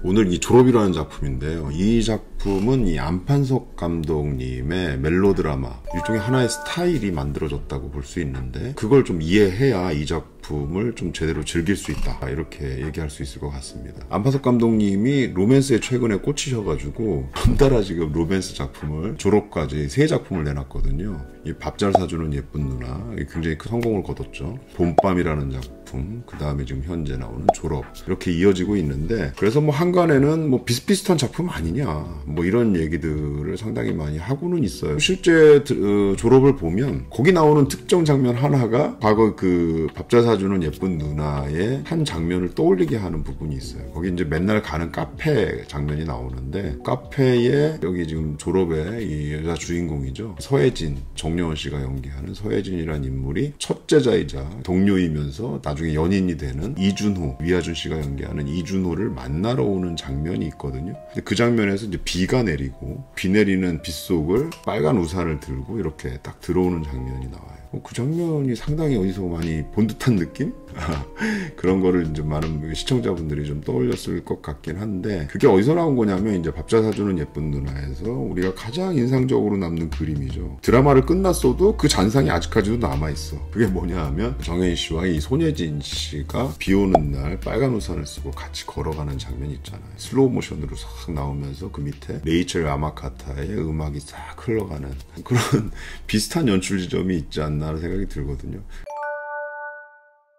오늘 이 졸업이라는 작품인데요. 이 작품은 이 안판석 감독님의 멜로드라마, 일종의 하나의 스타일이 만들어졌다고 볼 수 있는데, 그걸 좀 이해해야 이 작품을 좀 제대로 즐길 수 있다, 이렇게 얘기할 수 있을 것 같습니다. 안판석 감독님이 로맨스에 최근에 꽂히셔가지고 덩달아 지금 로맨스 작품을, 졸업까지 3작품을 내놨거든요. 이 밥 잘 사주는 예쁜 누나, 굉장히 큰 성공을 거뒀죠. 봄밤이라는 작품, 그 다음에 지금 현재 나오는 졸업, 이렇게 이어지고 있는데, 그래서 뭐 한간에는 뭐 비슷비슷한 작품 아니냐, 뭐 이런 얘기들을 상당히 많이 하고는 있어요. 실제 졸업을 보면 거기 나오는 특정 장면 하나가 과거 그 밥 잘 사주는 예쁜 누나의 한 장면을 떠올리게 하는 부분이 있어요. 거기 이제 맨날 가는 카페 장면이 나오는데, 카페에 여기 지금 졸업의 이 여자 주인공이죠, 서혜진, 정려원 씨가 연기하는 서혜진이라는 인물이 첫째자이자 동료이면서 나중에 연인이 되는 이준호, 위아준 씨가 연기하는 이준호를 만나러 오는 장면이 있거든요. 근데 그 장면에서 이제 비가 내리고, 비 내리는 빗속을 빨간 우산을 들고 이렇게 딱 들어오는 장면이 나와요. 그 장면이 상당히 어디서 많이 본 듯한 느낌? 그런 거를 이제 많은 시청자분들이 좀 떠올렸을 것 같긴 한데, 그게 어디서 나온 거냐면 이제 밥 잘 사주는 예쁜 누나에서 우리가 가장 인상적으로 남는 그림이죠. 드라마를 끝났어도 그 잔상이 아직까지도 남아있어. 그게 뭐냐 하면 정혜인 씨와 이 손예진 씨가 비 오는 날 빨간 우산을 쓰고 같이 걸어가는 장면이 있잖아요. 슬로우 모션으로 싹 나오면서 그 밑에 레이첼 아마카타의 음악이 싹 흘러가는 그런 비슷한 연출 지점이 있지 않나 하는 생각이 들거든요.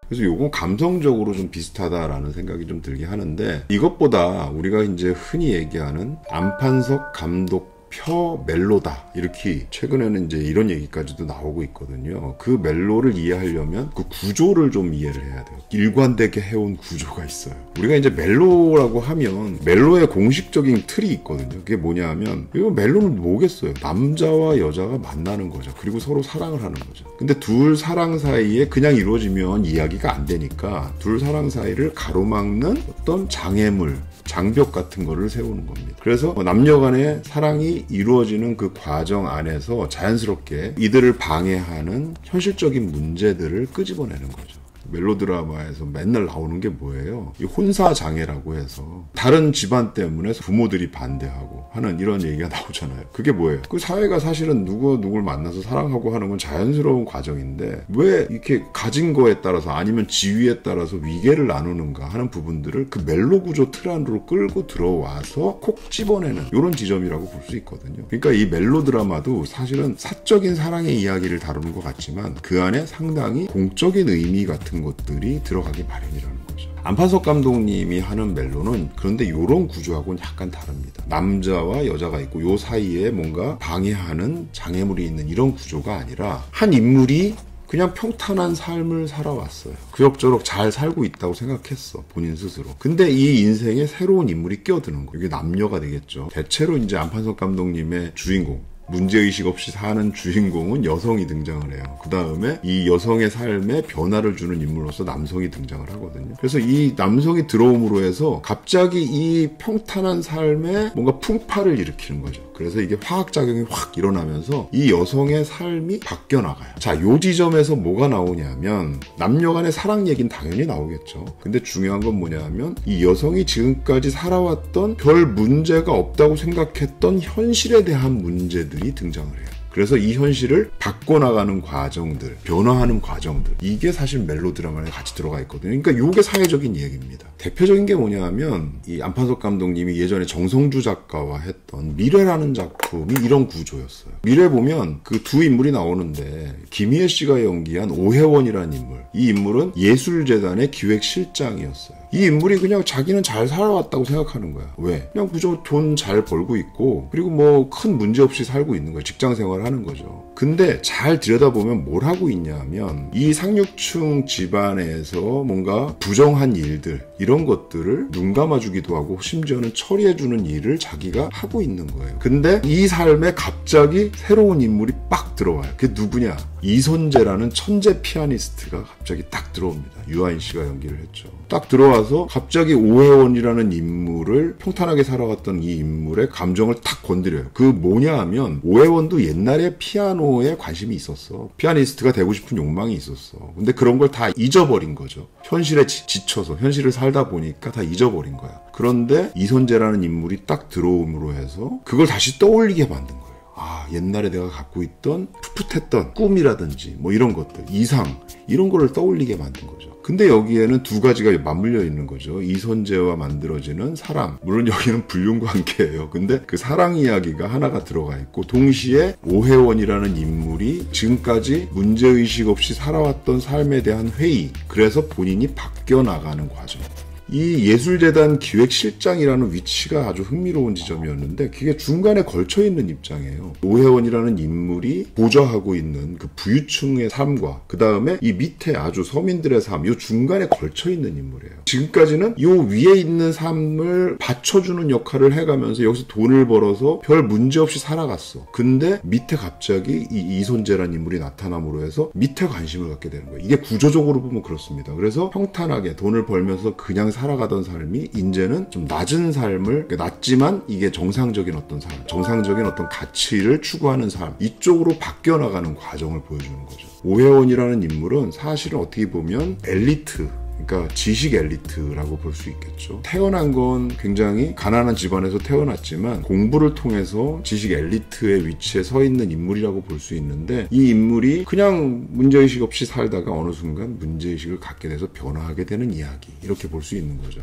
그래서 요건 감성적으로 좀 비슷하다라는 생각이 좀 들게 하는데, 이것보다 우리가 이제 흔히 얘기하는 안판석 감독 표 멜로다, 이렇게 최근에는 이제 이런 얘기까지도 나오고 있거든요. 그 멜로를 이해하려면 그 구조를 좀 이해를 해야 돼요. 일관되게 해온 구조가 있어요. 우리가 이제 멜로라고 하면 멜로의 공식적인 틀이 있거든요. 그게 뭐냐 하면, 이거 멜로는 뭐겠어요? 남자와 여자가 만나는 거죠. 그리고 서로 사랑을 하는 거죠. 근데 둘 사랑 사이에 그냥 이루어지면 이야기가 안 되니까 둘 사랑 사이를 가로막는 어떤 장애물, 장벽 같은 거를 세우는 겁니다. 그래서 남녀 간의 사랑이 이루어지는 그 과정 안에서 자연스럽게 이들을 방해하는 현실적인 문제들을 끄집어내는 거죠. 멜로드라마에서 맨날 나오는 게 뭐예요? 이 혼사장애라고 해서 다른 집안 때문에 부모들이 반대하고 하는 이런 얘기가 나오잖아요. 그게 뭐예요? 그 사회가 사실은 누굴 만나서 사랑하고 하는 건 자연스러운 과정인데, 왜 이렇게 가진 거에 따라서 아니면 지위에 따라서 위계를 나누는가 하는 부분들을 그 멜로 구조 틀 안으로 끌고 들어와서 콕 집어내는 이런 지점이라고 볼 수 있거든요. 그러니까 이 멜로드라마도 사실은 사적인 사랑의 이야기를 다루는 것 같지만 그 안에 상당히 공적인 의미 같은 것들이 들어가기 마련이라는 거죠. 안판석 감독님이 하는 멜로는 그런데 이런 구조하고는 약간 다릅니다. 남자와 여자가 있고 요 사이에 뭔가 방해하는 장애물이 있는 이런 구조가 아니라, 한 인물이 그냥 평탄한 삶을 살아왔어요. 그럭저럭 잘 살고 있다고 생각했어, 본인 스스로. 근데 이 인생에 새로운 인물이 끼어드는 거예요. 이게 남녀가 되겠죠. 대체로 이제 안판석 감독님의 주인공, 문제의식 없이 사는 주인공은 여성이 등장을 해요. 그 다음에 이 여성의 삶에 변화를 주는 인물로서 남성이 등장을 하거든요. 그래서 이 남성이 들어옴으로 해서 갑자기 이 평탄한 삶에 뭔가 풍파를 일으키는 거죠. 그래서 이게 화학작용이 확 일어나면서 이 여성의 삶이 바뀌어 나가요. 자, 요 지점에서 뭐가 나오냐면, 남녀 간의 사랑 얘기는 당연히 나오겠죠. 근데 중요한 건 뭐냐면, 이 여성이 지금까지 살아왔던 별 문제가 없다고 생각했던 현실에 대한 문제들이 등장을 해요. 그래서 이 현실을 바꿔나가는 과정들, 변화하는 과정들, 이게 사실 멜로드라마에 같이 들어가 있거든요. 그러니까 이게 사회적인 얘기입니다. 대표적인 게 뭐냐 하면, 이 안판석 감독님이 예전에 정성주 작가와 했던 미래라는 작품이 이런 구조였어요. 미래 보면 그 두 인물이 나오는데, 김희애 씨가 연기한 오혜원이라는 인물, 이 인물은 예술재단의 기획실장이었어요. 이 인물이 그냥 자기는 잘 살아왔다고 생각하는 거야. 왜? 그냥 그저 돈 잘 벌고 있고, 그리고 뭐 큰 문제 없이 살고 있는 거야. 직장 생활을 하는 거죠. 근데 잘 들여다보면 뭘 하고 있냐면, 이 상류층 집안에서 뭔가 부정한 일들, 이런 것들을 눈 감아주기도 하고 심지어는 처리해주는 일을 자기가 하고 있는 거예요. 근데 이 삶에 갑자기 새로운 인물이 빡 들어와요. 그게 누구냐? 이선재라는 천재 피아니스트가 갑자기 딱 들어옵니다. 유아인 씨가 연기를 했죠. 딱 들어와서 갑자기 오혜원이라는 인물을 평탄하게 살아갔던 이 인물의 감정을 탁 건드려요. 그 뭐냐 하면 오혜원도 옛날에 피아노에 관심이 있었어. 피아니스트가 되고 싶은 욕망이 있었어. 근데 그런 걸 다 잊어버린 거죠. 현실에 지쳐서 현실을 살다 보니까 다 잊어버린 거야. 그런데 이선재라는 인물이 딱 들어옴으로 해서 그걸 다시 떠올리게 만든 거예요. 아, 옛날에 내가 갖고 있던 풋풋했던 꿈이라든지 뭐 이런 것들, 이상 이런 거를 떠올리게 만든 거죠. 근데 여기에는 두 가지가 맞물려 있는 거죠. 이선재와 만들어지는 사랑. 물론 여기는 불륜관계예요. 근데 그 사랑 이야기가 하나가 들어가 있고 동시에 오혜원이라는 인물이 지금까지 문제의식 없이 살아왔던 삶에 대한 회의. 그래서 본인이 바뀌어 나가는 과정. 이 예술재단 기획실장이라는 위치가 아주 흥미로운 지점이었는데 그게 중간에 걸쳐있는 입장이에요. 오혜원이라는 인물이 보좌하고 있는 그 부유층의 삶과 그 다음에 이 밑에 아주 서민들의 삶, 이 중간에 걸쳐있는 인물이에요. 지금까지는 이 위에 있는 삶을 받쳐주는 역할을 해가면서 여기서 돈을 벌어서 별 문제 없이 살아갔어. 근데 밑에 갑자기 이 이선재라는 인물이 나타남으로 해서 밑에 관심을 갖게 되는 거예요. 이게 구조적으로 보면 그렇습니다. 그래서 평탄하게 돈을 벌면서 그냥 살아가던 삶이 이제는 좀 낮은 삶을, 낮지만 이게 정상적인 어떤 삶, 정상적인 어떤 가치를 추구하는 삶, 이쪽으로 바뀌어 나가는 과정을 보여주는 거죠. 오혜원이라는 인물은 사실은 어떻게 보면 엘리트, 그러니까 지식 엘리트라고 볼 수 있겠죠. 태어난 건 굉장히 가난한 집안에서 태어났지만 공부를 통해서 지식 엘리트의 위치에 서 있는 인물이라고 볼 수 있는데 이 인물이 그냥 문제의식 없이 살다가 어느 순간 문제의식을 갖게 돼서 변화하게 되는 이야기, 이렇게 볼 수 있는 거죠.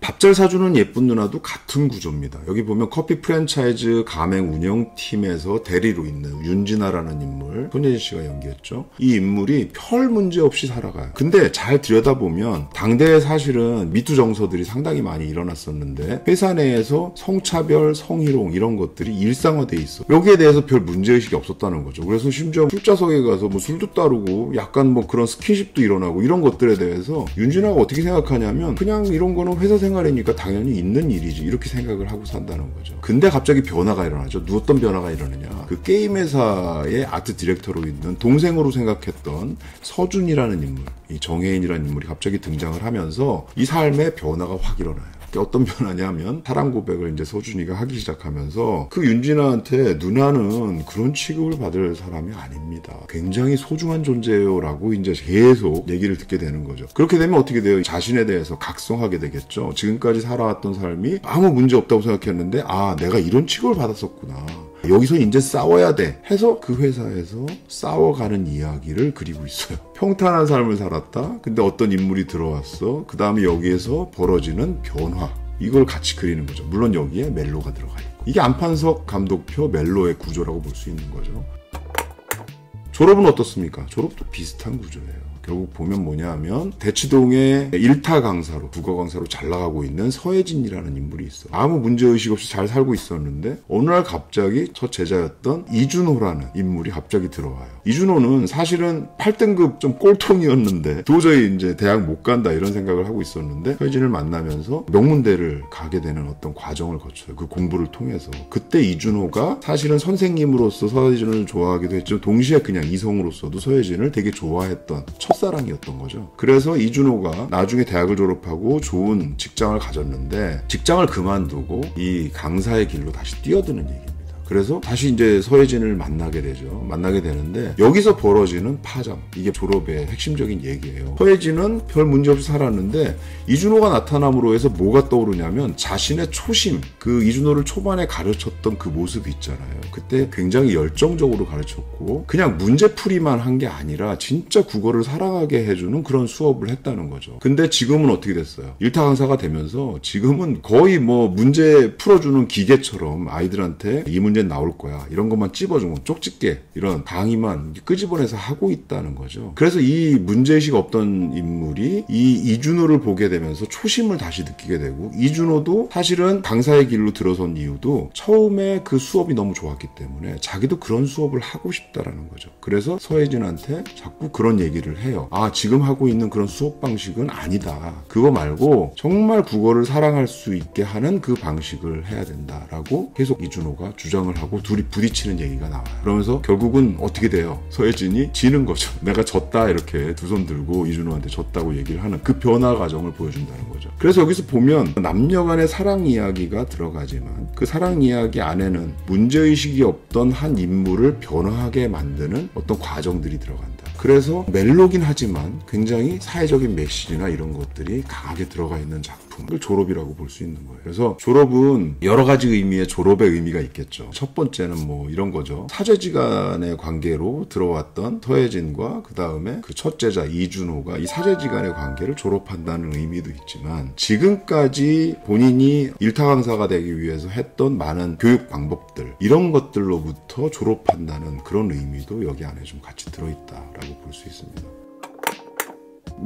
밥 잘 사주는 예쁜 누나도 같은 구조입니다. 여기 보면 커피 프랜차이즈 가맹 운영팀에서 대리로 있는 윤진아라는 인물, 손예진 씨가 연기했죠. 이 인물이 별 문제 없이 살아가요. 근데 잘 들여다보면 당대에 사실은 미투 정서들이 상당히 많이 일어났었는데 회사 내에서 성차별, 성희롱 이런 것들이 일상화돼 있어. 여기에 대해서 별 문제의식이 없었다는 거죠. 그래서 심지어 술자석에 가서 뭐 술도 따르고 약간 뭐 그런 스킨십도 일어나고 이런 것들에 대해서 윤진아가 어떻게 생각하냐면 그냥 이런 거는 회사 생활이니까 당연히 있는 일이지 이렇게 생각을 하고 산다는 거죠. 근데 갑자기 변화가 일어나죠. 어떤 변화가 일어나냐. 그 게임 회사의 아트 디렉터로 있는 동생으로 생각했던 서준이라는 인물, 이 정혜인이라는 인물이 갑자기 등장을 하면서 이 삶의 변화가 확 일어나요. 어떤 변화냐면 사랑 고백을 이제 서준이가 하기 시작하면서 그 윤진아한테 누나는 그런 취급을 받을 사람이 아닙니다. 굉장히 소중한 존재예요라고 이제 계속 얘기를 듣게 되는 거죠. 그렇게 되면 어떻게 돼요? 자신에 대해서 각성하게 되겠죠. 지금까지 살아왔던 삶이 아무 문제 없다고 생각했는데 아, 내가 이런 취급을 받았었구나. 여기서 이제 싸워야 돼 해서 그 회사에서 싸워가는 이야기를 그리고 있어요. 평탄한 삶을 살았다. 근데 어떤 인물이 들어왔어. 그 다음에 여기에서 벌어지는 변화. 이걸 같이 그리는 거죠. 물론 여기에 멜로가 들어가 있고. 이게 안판석 감독표 멜로의 구조라고 볼 수 있는 거죠. 졸업은 어떻습니까? 졸업도 비슷한 구조예요. 결국 보면 뭐냐 하면 대치동의 일타 강사로, 국어 강사로 잘 나가고 있는 서혜진이라는 인물이 있어. 아무 문제의식 없이 잘 살고 있었는데 어느 날 갑자기 첫 제자였던 이준호라는 인물이 갑자기 들어와요. 이준호는 사실은 8등급 좀 꼴통이었는데 도저히 이제 대학 못 간다 이런 생각을 하고 있었는데 서혜진을 만나면서 명문대를 가게 되는 어떤 과정을 거쳐요. 그 공부를 통해서. 그때 이준호가 사실은 선생님으로서 서혜진을 좋아하기도 했지만 동시에 그냥 이성으로서도 서혜진을 되게 좋아했던 첫사랑이었던 거죠. 그래서 이준호가 나중에 대학을 졸업하고 좋은 직장을 가졌는데 직장을 그만두고 이 강사의 길로 다시 뛰어드는 얘기입니다. 그래서 다시 이제 서혜진을 만나게 되죠. 만나게 되는데 여기서 벌어지는 파장, 이게 졸업의 핵심적인 얘기예요. 서혜진은 별 문제 없이 살았는데 이준호가 나타남으로 해서 뭐가 떠오르냐면 자신의 초심, 그 이준호를 초반에 가르쳤던 그 모습 있잖아요. 그때 굉장히 열정적으로 가르쳤고 그냥 문제풀이만 한 게 아니라 진짜 국어를 사랑하게 해주는 그런 수업을 했다는 거죠. 근데 지금은 어떻게 됐어요? 일타 강사가 되면서 지금은 거의 뭐 문제 풀어주는 기계처럼 아이들한테 이 문제 나올 거야. 이런 것만 찝어주면 쪽집게 이런 강의만 끄집어내서 하고 있다는 거죠. 그래서 이 문제의식 없던 인물이 이 이준호를 보게 되면서 초심을 다시 느끼게 되고 이준호도 사실은 강사의 길로 들어선 이유도 처음에 그 수업이 너무 좋았기 때문에 자기도 그런 수업을 하고 싶다라는 거죠. 그래서 서혜진한테 자꾸 그런 얘기를 해요. 아, 지금 하고 있는 그런 수업 방식은 아니다. 그거 말고 정말 국어를 사랑할 수 있게 하는 그 방식을 해야 된다라고 계속 이준호가 주장을 등장을 하고 둘이 부딪히는 얘기가 나와요. 그러면서 결국은 어떻게 돼요? 서예진이 지는 거죠. 내가 졌다 이렇게 두 손 들고 이준호한테 졌다고 얘기를 하는 그 변화 과정을 보여준다는 거죠. 그래서 여기서 보면 남녀 간의 사랑 이야기가 들어가지만 그 사랑 이야기 안에는 문제의식이 없던 한 인물을 변화하게 만드는 어떤 과정들이 들어간다. 그래서 멜로긴 하지만 굉장히 사회적인 메시지나 이런 것들이 강하게 들어가 있는 작품을 졸업이라고 볼 수 있는 거예요. 그래서 졸업은 여러 가지 의미의 졸업의 의미가 있겠죠. 첫 번째는 뭐 이런 거죠. 사제지간의 관계로 들어왔던 서예진과 그 다음에 그 첫째자 이준호가 이 사제지간의 관계를 졸업한다는 의미도 있지만 지금까지 본인이 일타 강사가 되기 위해서 했던 많은 교육 방법들 이런 것들로부터 졸업한다는 그런 의미도 여기 안에 좀 같이 들어있다라고 볼 수 있습니다.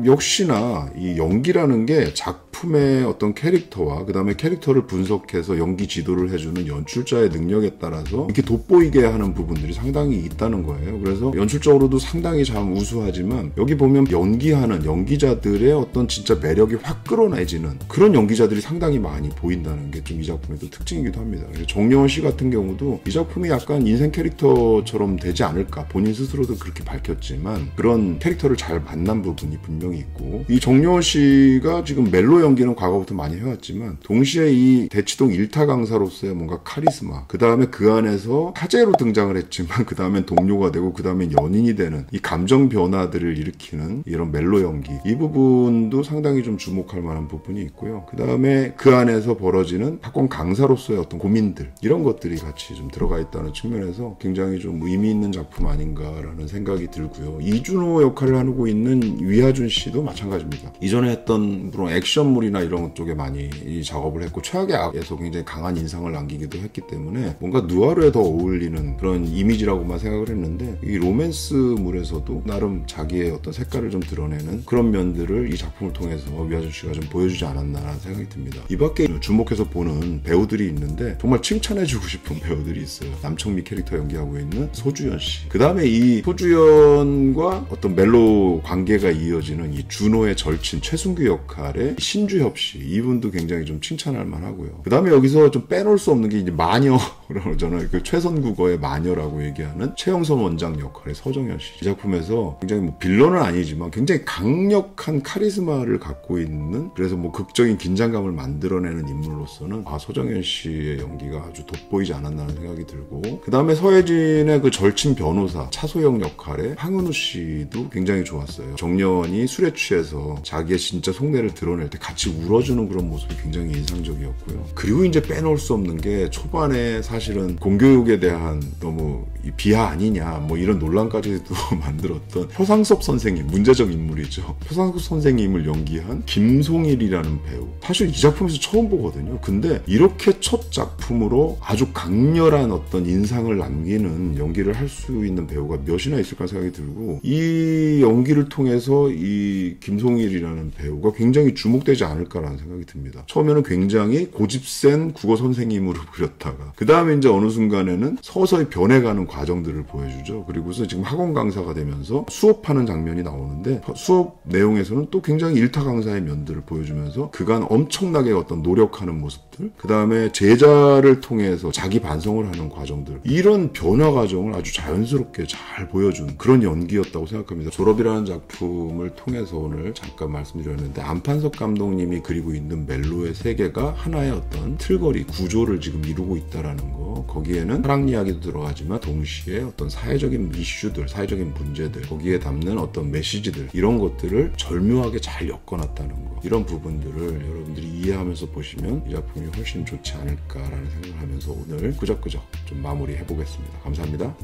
역시나 이 연기라는 게 작품의 어떤 캐릭터와 그 다음에 캐릭터를 분석해서 연기 지도를 해주는 연출자의 능력에 따라서 이렇게 돋보이게 하는 부분들이 상당히 있다는 거예요. 그래서 연출적으로도 상당히 참 우수하지만 여기 보면 연기하는 연기자들의 어떤 진짜 매력이 확 끌어내지는 그런 연기자들이 상당히 많이 보인다는 게 좀 이 작품의 또 특징이기도 합니다. 정려원 씨 같은 경우도 이 작품이 약간 인생 캐릭터처럼 되지 않을까 본인 스스로도 그렇게 밝혔지만 그런 캐릭터를 잘 만난 부분이 분명히 있고 이 정려원 씨가 지금 멜로 연기는 과거부터 많이 해왔지만 동시에 이 대치동 일타 강사로서의 뭔가 카리스마 그 다음에 그 안에서 사제로 등장을 했지만 그 다음엔 동료가 되고 그 다음엔 연인이 되는 이 감정 변화들을 일으키는 이런 멜로 연기 이 부분도 상당히 좀 주목할 만한 부분이 있고요. 그 다음에 그 안에서 벌어지는 학원 강사로서의 어떤 고민들 이런 것들이 같이 좀 들어가 있다는 측면에서 굉장히 좀 의미 있는 작품 아닌가라는 생각이 들고요. 이준호 역할을 하고 있는 위하준 씨도 마찬가지입니다. 이전에 했던 물론 액션물이나 이런 쪽에 많이 작업을 했고 최악의 악에서 굉장히 강한 인상을 남기기도 했기 때문에 뭔가 누아르에 더 어울리는 그런 이미지라고만 생각을 했는데 이 로맨스물에서도 나름 자기의 어떤 색깔을 좀 드러내는 그런 면들을 이 작품을 통해서 위하준 씨가 좀 보여주지 않았나라는 생각이 듭니다. 이 밖에 주목해서 보는 배우들이 있는데 정말 칭찬해주고 싶은 배우들이 있어요. 남청미 캐릭터 연기하고 있는 소주연 씨. 그 다음에 이 소주연과 어떤 멜로 관계가 이어지는 이 준호의 절친 최순규 역할의 신주엽 씨. 이분도 굉장히 좀 칭찬할 만하고요. 그 다음에 여기서 좀 빼놓을 수 없는 게 이제 마녀라고 그러잖아요. 그 최선국어의 마녀라고 얘기하는 최영선 원장 역할의 서정현 씨. 이 작품에서 굉장히 뭐 빌런은 아니지만 굉장히 강력한 카리스마를 갖고 있는 그래서 뭐 극적인 긴장감을 만들어내는 인물로서는 서정현 씨의 연기가 아주 돋보이지 않았나는 생각이 들고 그 다음에 서예진의 그 절친 변호사 차소영 역할의 황은우 씨도 굉장히 좋았어요. 정려원이 술에 취해서 자기의 진짜 속내를 드러낼 때 같이 울어주는 그런 모습이 굉장히 인상적이었고요. 그리고 이제 빼놓을 수 없는 게 초반에 사실은 공교육에 대한 너무 비하 아니냐 뭐 이런 논란까지도 만들었던 표상섭 선생님 문제적 인물이죠. 표상섭 선생님을 연기한 김송일이라는 배우 사실 이 작품에서 처음 보거든요. 근데 이렇게 첫 작품으로 아주 강렬한 어떤 인상을 남기는 연기를 할 수 있는 배우가 몇이나 있을까 생각이 들고 이 연기를 통해서 이 김송일이라는 배우가 굉장히 주목되지 않을까라는 생각이 듭니다. 처음에는 굉장히 고집센 국어 선생님으로 그렸다가 그 다음에 이제 어느 순간에는 서서히 변해가는 과정들을 보여주죠. 그리고서 지금 학원 강사가 되면서 수업하는 장면이 나오는데 수업 내용에서는 또 굉장히 일타 강사의 면들을 보여주면서 그간 엄청나게 어떤 노력하는 모습들 그 다음에 제자를 통해서 자기 반성을 하는 과정들 이런 변화 과정을 아주 자연스럽게 잘 보여준 그런 연기였다고 생각합니다. 졸업이라는 작품을 통해서 오늘 잠깐 말씀드렸는데 안판석 감독님이 그리고 있는 멜로의 세계가 하나의 어떤 틀거리 구조를 지금 이루고 있다라는 거 거기에는 사랑 이야기도 들어가지만 동시에 어떤 사회적인 이슈들 사회적인 문제들 거기에 담는 어떤 메시지들 이런 것들을 절묘하게 잘 엮어놨다는 거 이런 부분들을 여러분들이 이해하면서 보시면 이 작품이 훨씬 좋지 않을까라는 생각을 하면서 오늘 끄적끄적 좀 마무리해 보겠습니다. 감사합니다.